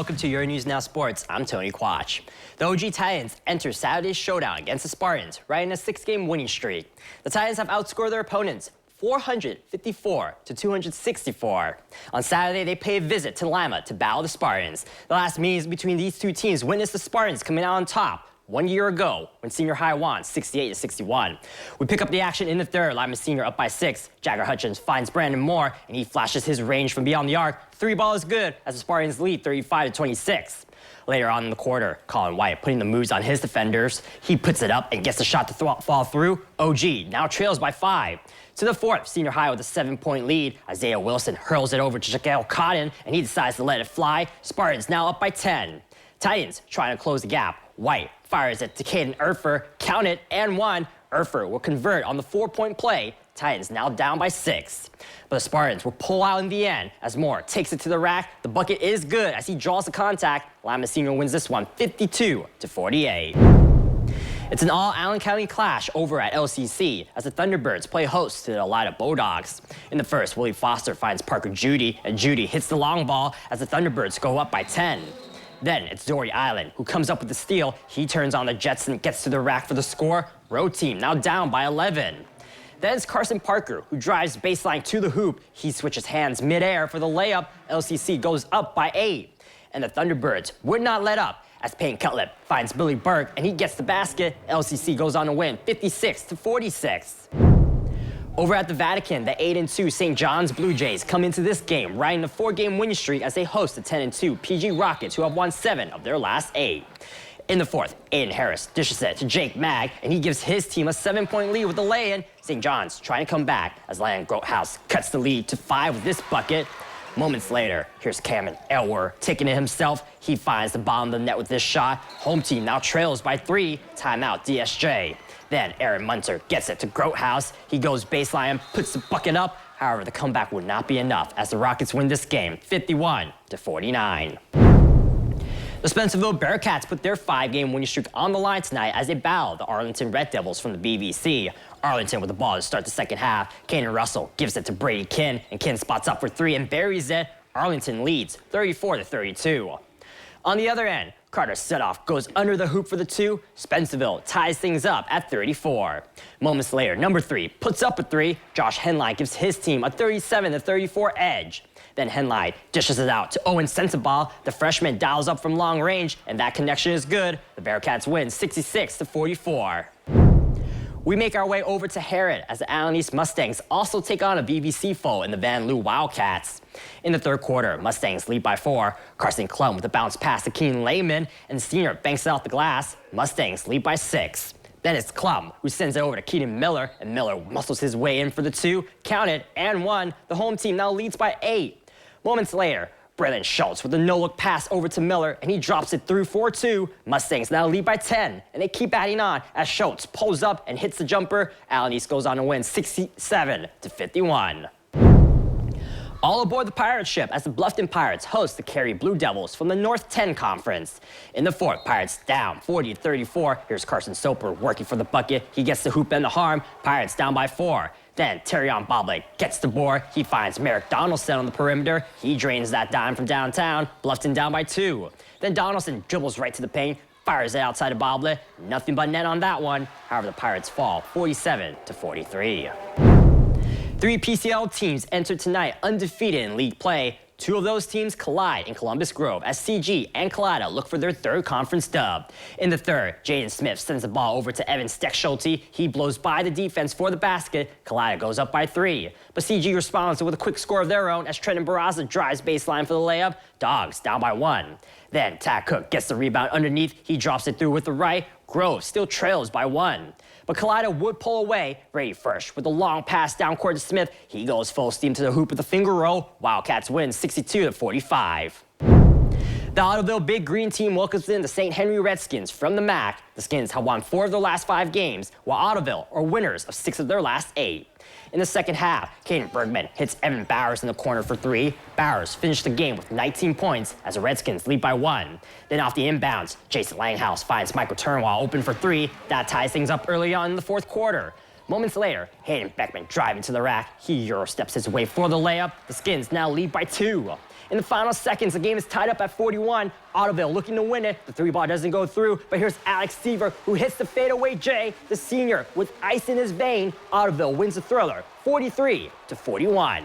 welcome to your News Now Sports. I'm Tony Quach. The OG Titans enter Saturday's showdown against the Spartans, riding a 6-game winning streak. The Titans have outscored their opponents 454 to 264. On Saturday, they pay a visit to Lima to battle the Spartans. The last meetings between these two teams witnessed the Spartans coming out on top 1 year ago when Senior High won 68 to 61. We pick up the action in the third. Lima Senior up by 6. Jagger Hutchins finds Brandon Moore, and he flashes his range from beyond the arc. 3 ball is good as the Spartans lead 35 to 26. Later on in the quarter, Colin White putting the moves on his defenders. He puts it up and gets the shot to fall through. OG now trails by 5. To the fourth, Senior High with a 7-point lead. Isaiah Wilson hurls it over to Jaquel Cotton, and he decides to let it fly. Spartans now up by 10. Titans trying to close the gap. White fires it to Caden Erfer, count it, and 1. Erfer will convert on the 4-point play. Titans now down by 6. But the Spartans will pull out in the end as Moore takes it to the rack. The bucket is good as he draws the contact. Lima Senior wins this one 52 to 48. It's an all-Allen County clash over at LCC as the Thunderbirds play host to the Lima Bulldogs. In the first, Willie Foster finds Parker Judy, and Judy hits the long ball as the Thunderbirds go up by 10. Then it's Dory Island who comes up with the steal. He turns on the Jets and gets to the rack for the score. Road team now down by 11. Then it's Carson Parker who drives baseline to the hoop. He switches hands midair for the layup. LCC goes up by 8. And the Thunderbirds would not let up as Payne Cutlip finds Billy Burke and he gets the basket. LCC goes on to win 56 to 46. Over at the Vatican, the 8-2 St. John's Blue Jays come into this game riding a 4-game winning streak as they host the 10-2 PG Rockets, who have won 7 of their last 8. In the fourth, Aiden Harris dishes it to Jake Mag, and he gives his team a 7-point lead with the lay-in. St. John's trying to come back as Landon Grotehouse cuts the lead to 5 with this bucket. Moments later, here's Cameron Elwer taking it himself. He finds the bottom of the net with this shot. Home team now trails by 3. Timeout DSJ. Then Aaron Munter gets it to Grotehouse. He goes baseline, puts the bucket up. However, the comeback would not be enough as the Rockets win this game 51 to 49. The Spencerville Bearcats put their 5-game winning streak on the line tonight as they battle the Arlington Red Devils from the BBC. Arlington with the ball to start the second half. Kanan Russell gives it to Brady Kinn, and Kinn spots up for 3 and buries it. Arlington leads 34 to 32. On the other end, Carter Sutoff goes under the hoop for the 2. Spencerville ties things up at 34. Moments later, number 3 puts up a 3. Josh Henline gives his team a 37 to 34 edge. Then Henline dishes it out to Owen Sensabaugh. The freshman dials up from long range, and that connection is good. The Bearcats win 66 to 44. We make our way over to Harrod as the Allen East Mustangs also take on a BBC foe in the Vanlue Wildcats. In the third quarter, Mustangs lead by 4. Carson Klum with a bounce pass to Keenan Lehman, and the senior banks it off the glass. Mustangs lead by 6. Then it's Klum who sends it over to Keaton Miller, and Miller muscles his way in for the 2. Counted and 1. The home team now leads by 8. Moments later, Braylon Schultz with a no-look pass over to Miller, and he drops it through 4-2. Mustangs now lead by 10, and they keep adding on as Schultz pulls up and hits the jumper. Allen East goes on to win 67 to 51. All aboard the pirate ship as the Bluffton Pirates host the Carey Blue Devils from the North 10 Conference. In the fourth, Pirates down 40 to 34. Here's Carson Soper working for the bucket. He gets the hoop and the harm. Pirates down by 4. Then Terrion Bobley gets the board. He finds Merrick Donaldson on the perimeter. He drains that dime from downtown. Bluffton down by 2. Then Donaldson dribbles right to the paint, fires it outside of Bobley. Nothing but net on that one. However, the Pirates fall 47 to 43. 3 PCL teams entered tonight undefeated in league play. 2 of those teams collide in Columbus Grove as CG and Kalida look for their 3rd conference dub. In the third, Jaden Smith sends the ball over to Evan Steckschulte. He blows by the defense for the basket. Kalida goes up by 3. But CG responds with a quick score of their own as Trenton Barraza drives baseline for the layup. Dogs down by 1. Then Tad Cook gets the rebound underneath. He drops it through with the right. Grove still trails by 1. But Kalida would pull away. Brady First with a long pass down court to Smith. He goes full steam to the hoop with a finger roll. Wildcats win 62 to 45. The Ottoville Big Green team welcomes in the St. Henry Redskins from the MAC. The Skins have won 4 of their last 5 games, while Ottoville are winners of 6 of their last 8. In the second half, Caden Bergman hits Evan Bowers in the corner for 3. Bowers finished the game with 19 points as the Redskins lead by 1. Then off the inbounds, Jason Langhouse finds Michael Turnwall open for 3. That ties things up early on in the fourth quarter. Moments later, Hayden Beckman driving to the rack. He Euro steps his way for the layup. The Skins now lead by 2. In the final seconds, the game is tied up at 41. Ottoville looking to win it. The 3-ball doesn't go through, but here's Alex Seaver who hits the fadeaway J. The senior with ice in his vein. Ottoville wins the thriller, 43-41.